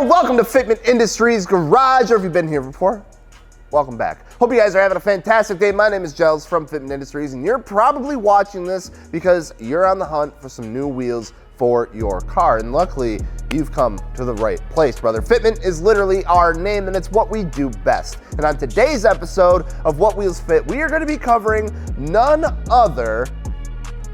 everyone, welcome to Fitment Industries Garage, or if you've been here before, welcome back. Hope you guys are having a fantastic day. My name is Giles from Fitment Industries, and you're probably watching this because you're on the hunt for some new wheels for your car, and luckily, you've come to the right place, brother. Fitment is literally our name, and it's what we do best. And on today's episode of What Wheels Fit, we are going to be covering none other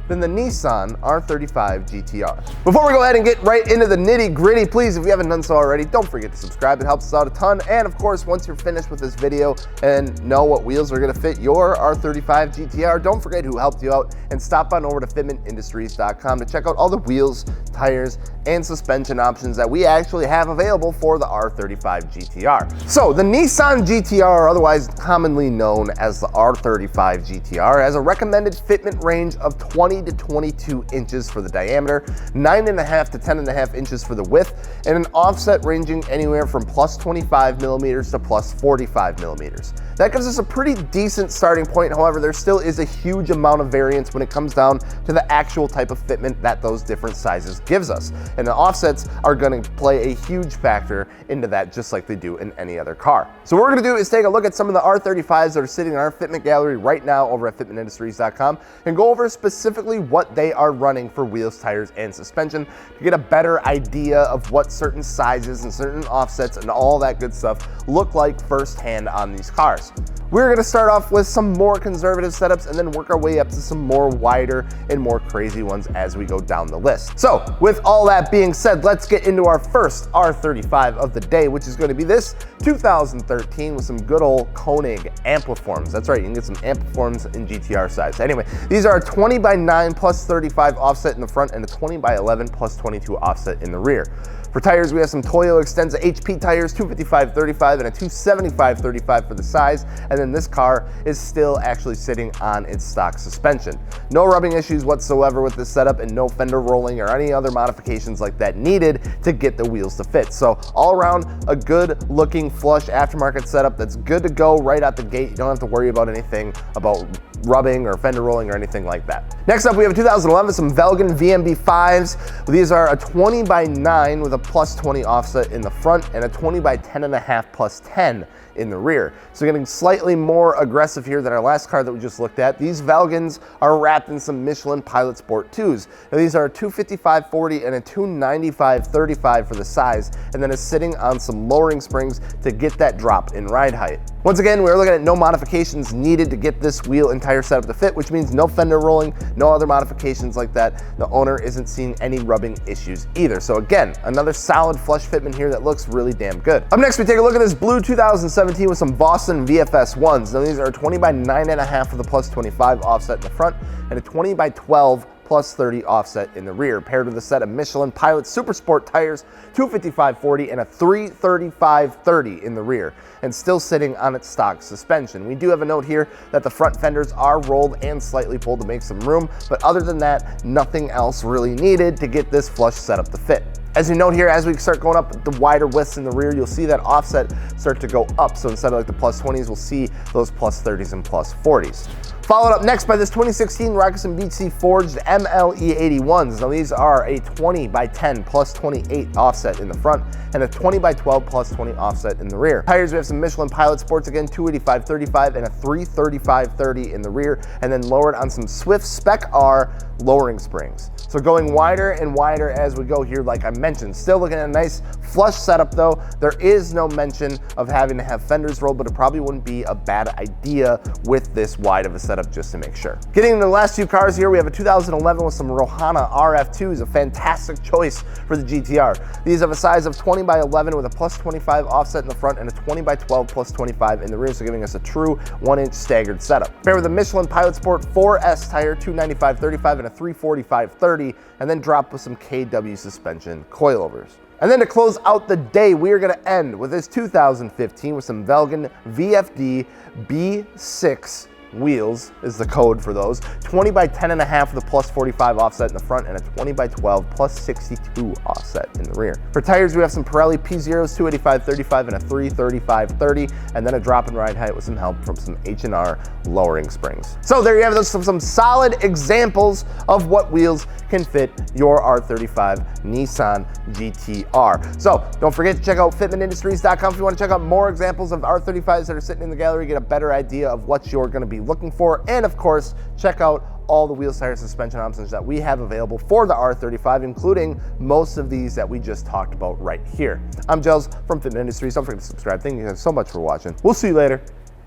than the Nissan R35 GT-R. Before we go ahead and get right into the nitty gritty, please, if you haven't done so already, don't forget to subscribe. It helps us out a ton. And of course, once you're finished with this video and know what wheels are gonna fit your R35 GT-R, don't forget who helped you out and stop on over to fitmentindustries.com to check out all the wheels, tires, and suspension options that we actually have available for the R35 GT-R. So the Nissan GT-R, otherwise commonly known as the R35 GT-R, has a recommended fitment range of 20 to 22 inches for the diameter, 9.5 to 10.5 inches for the width, and an offset ranging anywhere from plus 25 millimeters to plus 45 millimeters. That gives us a pretty decent starting point. However, there still is a huge amount of variance when it comes down to the actual type of fitment that those different sizes gives us. And the offsets are going to play a huge factor into that, just like they do in any other car. So what we're going to do is take a look at some of the R35s that are sitting in our fitment gallery right now over at fitmentindustries.com and go over specifically what they are running for wheels, tires, and suspension to get a better idea of what certain sizes and certain offsets and all that good stuff look like firsthand on these cars. We're going to start off with some more conservative setups and then work our way up to some more wider and more crazy ones as we go down the list. So with all that being said, let's get into our first R35 of the day, which is going to be this 2013 with some good old Koenig Ampliforms. That's right, you can get some Ampliforms in GTR size. Anyway, these are a 20 by 9 plus 35 offset in the front and a 20 by 11 plus 22 offset in the rear. For tires, we have some Toyo Extensa HP tires, 255/35 and a 275/35 for the size, and then this car is still actually sitting on its stock suspension. No rubbing issues whatsoever with this setup and no fender rolling or any other modifications like that needed to get the wheels to fit. So all around, a good looking flush aftermarket setup that's good to go right out the gate. You don't have to worry about anything about rubbing or fender rolling or anything like that. Next up, we have a 2011, some Velgan VFDB6s. These are a 20 by 9 with a plus 20 offset in the front and a 20 by 10.5 plus 10 in the rear. So getting slightly more aggressive here than our last car that we just looked at. These Velgans are wrapped in some Michelin Pilot Sport 2s. Now these are a 255/40 and a 295/35 for the size, and then is sitting on some lowering springs to get that drop in ride height. Once again, we're looking at no modifications needed to get this wheel and tire setup to fit, which means no fender rolling, no other modifications like that. The owner isn't seeing any rubbing issues either. So again, another solid flush fitment here that looks really damn good. Up next, we take a look at this blue 2017 with some Boston VFS1s. Now these are a 20 by 9.5 with a plus 25 offset in the front and a 20 by 12 plus 30 offset in the rear, paired with a set of Michelin Pilot Super Sport tires, 255/40 and a 335/30 in the rear, and still sitting on its stock suspension. We do have a note here that the front fenders are rolled and slightly pulled to make some room, but other than that, nothing else really needed to get this flush setup to fit. As you note here, as we start going up the wider widths in the rear, you'll see that offset start to go up. So instead of like the plus 20s, we'll see those plus 30s and plus 40s. Followed up next by this 2016 Rockison BC Forged MLE81s. Now these are a 20 by 10 plus 28 offset in the front and a 20 by 12 plus 20 offset in the rear. Tires, we have some Michelin Pilot Sports again, 285/35 and a 335/30 in the rear, and then lowered on some Swift Spec R lowering springs. So going wider and wider as we go here, like I mentioned. Still looking at a nice flush setup though. There is no mention of having to have fenders rolled, but it probably wouldn't be a bad idea with this wide of a setup just to make sure. Getting into the last few cars here, we have a 2011 with some Rohana RF2s, a fantastic choice for the GTR. These have a size of 20 by 11 with a plus 25 offset in the front and a 20 by 12 plus 25 in the rear, so giving us a true 1-inch staggered setup. Paired with a Michelin Pilot Sport 4S tire, 295/35 and a 345/30, and then drop with some KW suspension coilovers. And then to close out the day, we are going to end with this 2015 with some Velgan VFDB6 wheels is the code for those. 20 by 10.5 with a plus 45 offset in the front and a 20 by 12 plus 62 offset in the rear. For tires, we have some Pirelli P0s, 285/35 and a 335/30, and then a drop in ride height with some help from some H&R lowering springs. So there you have those, some solid examples of what wheels can fit your R35 Nissan GT-R. So don't forget to check out fitmentindustries.com if you want to check out more examples of R35s that are sitting in the gallery, get a better idea of what you're going to be looking for, and of course, check out all the wheels, tires, suspension options that we have available for the R35, including most of these that we just talked about right here. I'm Gels from Fitment Industries. Don't forget to subscribe. Thank you guys so much for watching. We'll see you later.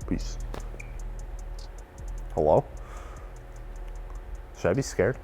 Peace. Hello? Should I be scared?